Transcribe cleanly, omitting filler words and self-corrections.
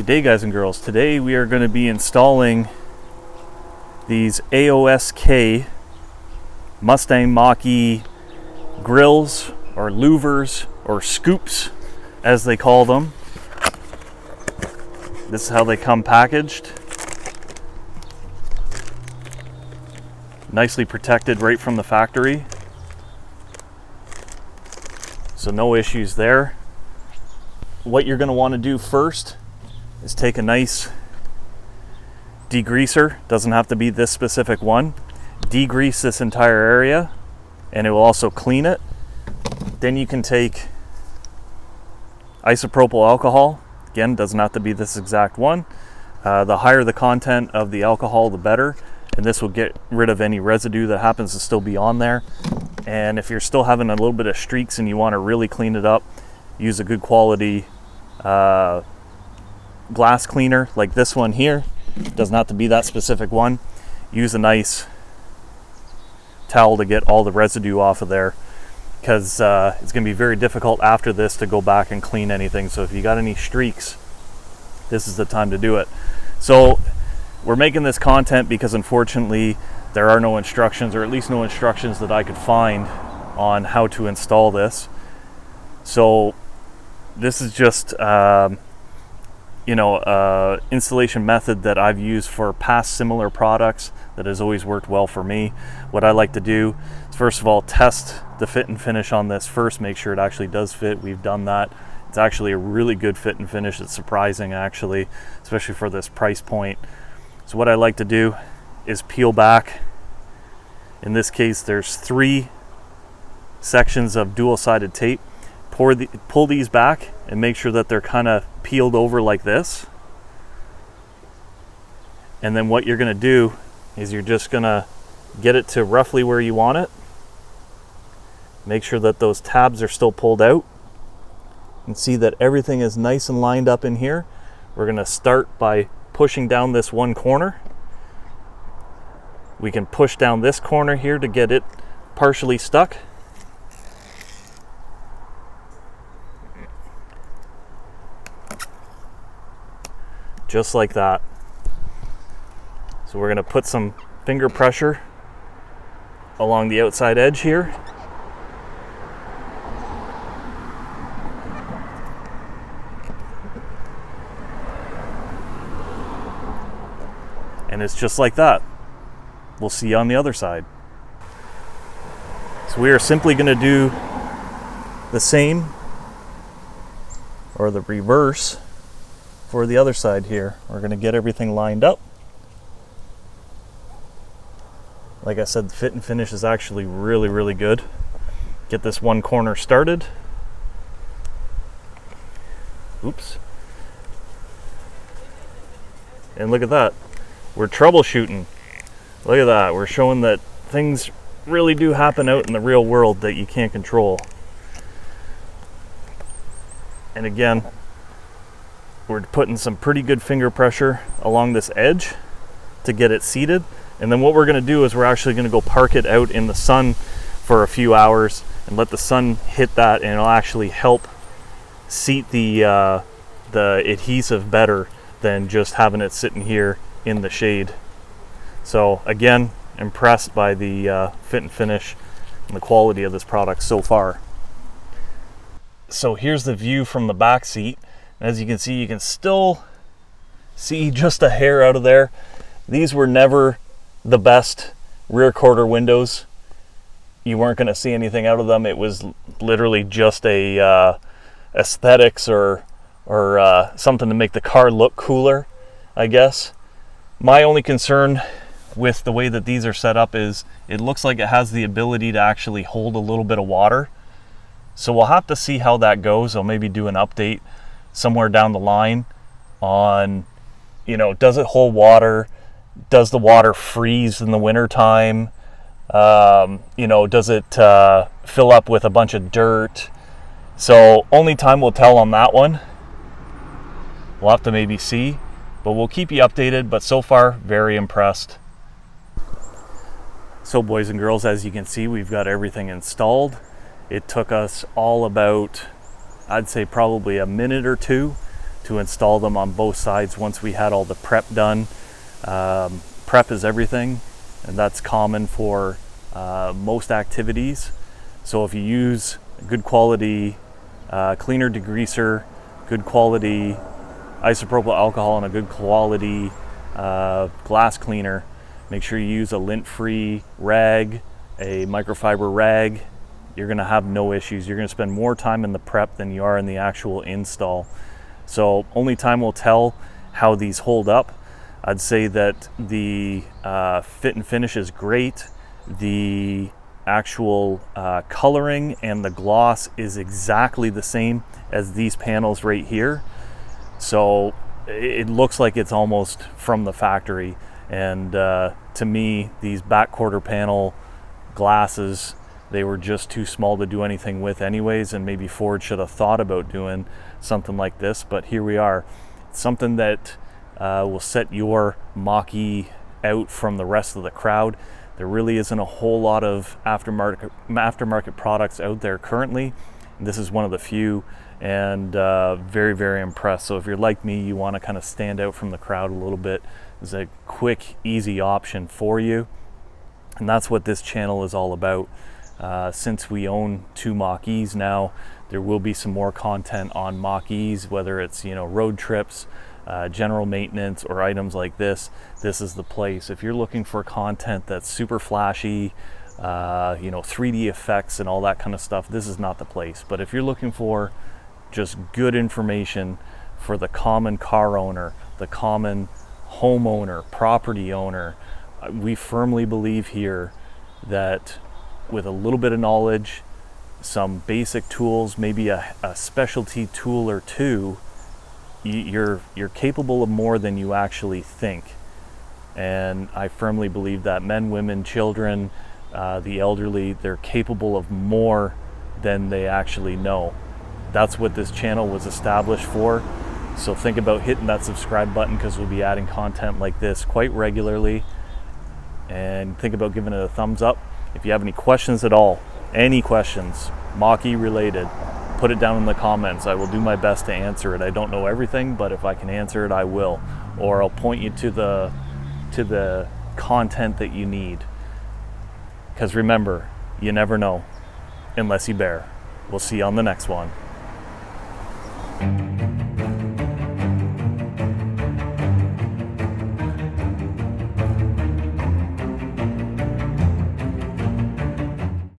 Good day, guys and girls. Today we are going to be installing these AOSK Mustang Mach-E grills, or louvers, or scoops as they call them. This is how they come packaged. Nicely protected right from the factory. So no issues there. What you're going to want to do first is take a nice degreaser, doesn't have to be this specific one, degrease this entire area and it will also clean it. Then you can take isopropyl alcohol, again doesn't have to be this exact one. The higher the content of the alcohol the better, and this will get rid of any residue that happens to still be on there. And if you're still having a little bit of streaks and you want to really clean it up, use a good quality glass cleaner like this one here. Doesn't have to be that specific one. Use a nice towel to get all the residue off of there, because it's going to be very difficult after this to go back and clean anything. So if you got any streaks, this is the time to do it. So we're making this content because unfortunately there are no instructions, or at least no instructions that I could find on how to install this. So this is just installation method that I've used for past similar products that has always worked well for me. What I like to do is first of all test the fit and finish on this first, make sure it actually does fit. We've done that. It's actually a really good fit and finish. It's surprising actually, especially for this price point. So what I like to do is peel back. In this case there's 3 sections of dual-sided tape. Pull these back and make sure that they're kind of peeled over like this. And then what you're going to do is you're just going to get it to roughly where you want it. Make sure that those tabs are still pulled out and see that everything is nice and lined up in here. We're going to start by pushing down this one corner. We can push down this corner here to get it partially stuck. Just like that. So we're going to put some finger pressure along the outside edge here. And it's just like that. We'll see you on the other side. So we are simply going to do the same, or the reverse, for the other side here. We're going to get everything lined up. Like I said, the fit and finish is actually really good. Get this one corner started. Oops. And look at that. We're troubleshooting. Look at that. We're showing that things really do happen out in the real world that you can't control. And again, we're putting some pretty good finger pressure along this edge to get it seated. And then what we're going to do is we're actually going to go park it out in the sun for a few hours and let the sun hit that, and it'll actually help seat the adhesive better than just having it sitting here in the shade. So again, impressed by the fit and finish and the quality of this product so far. So here's the view from the back seat. As you can see, you can still see just a hair out of there. These were never the best rear quarter windows. You weren't going to see anything out of them. It was literally just a aesthetics or something to make the car look cooler, I guess. My only concern with the way that these are set up is it looks like it has the ability to actually hold a little bit of water. So we'll have to see how that goes. I'll maybe do an update somewhere down the line on, does it hold water? Does the water freeze in the winter time? Does it fill up with a bunch of dirt? So only time will tell on that one. We'll have to maybe see, but we'll keep you updated. But so far, very impressed. So boys and girls, as you can see, we've got everything installed. It took us all about, I'd say probably a minute or two to install them on both sides once we had all the prep done. Prep is everything, and that's common for most activities. So if you use good quality cleaner degreaser, good quality isopropyl alcohol, and a good quality glass cleaner, make sure you use a lint-free rag, a microfiber rag. You're going to have no issues. You're going to spend more time in the prep than you are in the actual install. So only time will tell how these hold up. I'd say that the fit and finish is great. The actual coloring and the gloss is exactly the same as these panels right here. So it looks like it's almost from the factory. And to me, these back quarter panel glasses, they were just too small to do anything with anyways, and maybe Ford should have thought about doing something like this, but here we are. It's something that will set your Mach-E out from the rest of the crowd. There really isn't a whole lot of aftermarket products out there currently. This is one of the few, and very, very impressed. So if you're like me, you want to kind of stand out from the crowd a little bit, it's a quick, easy option for you. And that's what this channel is all about. Since we own 2 Mach-E's now, there will be some more content on Mach-E's, whether it's, road trips, general maintenance, or items like this. This is the place. If you're looking for content that's super flashy, 3D effects and all that kind of stuff, this is not the place. But if you're looking for just good information for the common car owner, the common homeowner, property owner, we firmly believe here that with a little bit of knowledge, some basic tools, maybe a specialty tool or two, you're capable of more than you actually think. And I firmly believe that men, women, children, the elderly, they're capable of more than they actually know. That's what this channel was established for. So think about hitting that subscribe button, because we'll be adding content like this quite regularly. And think about giving it a thumbs up. If you have any questions at all, any questions Mach-E related, put it down in the comments. I will do my best to answer it. I don't know everything, but if I can answer it, I will. Or I'll point you to the content that you need. Because remember, you never know unless you bear. We'll see you on the next one.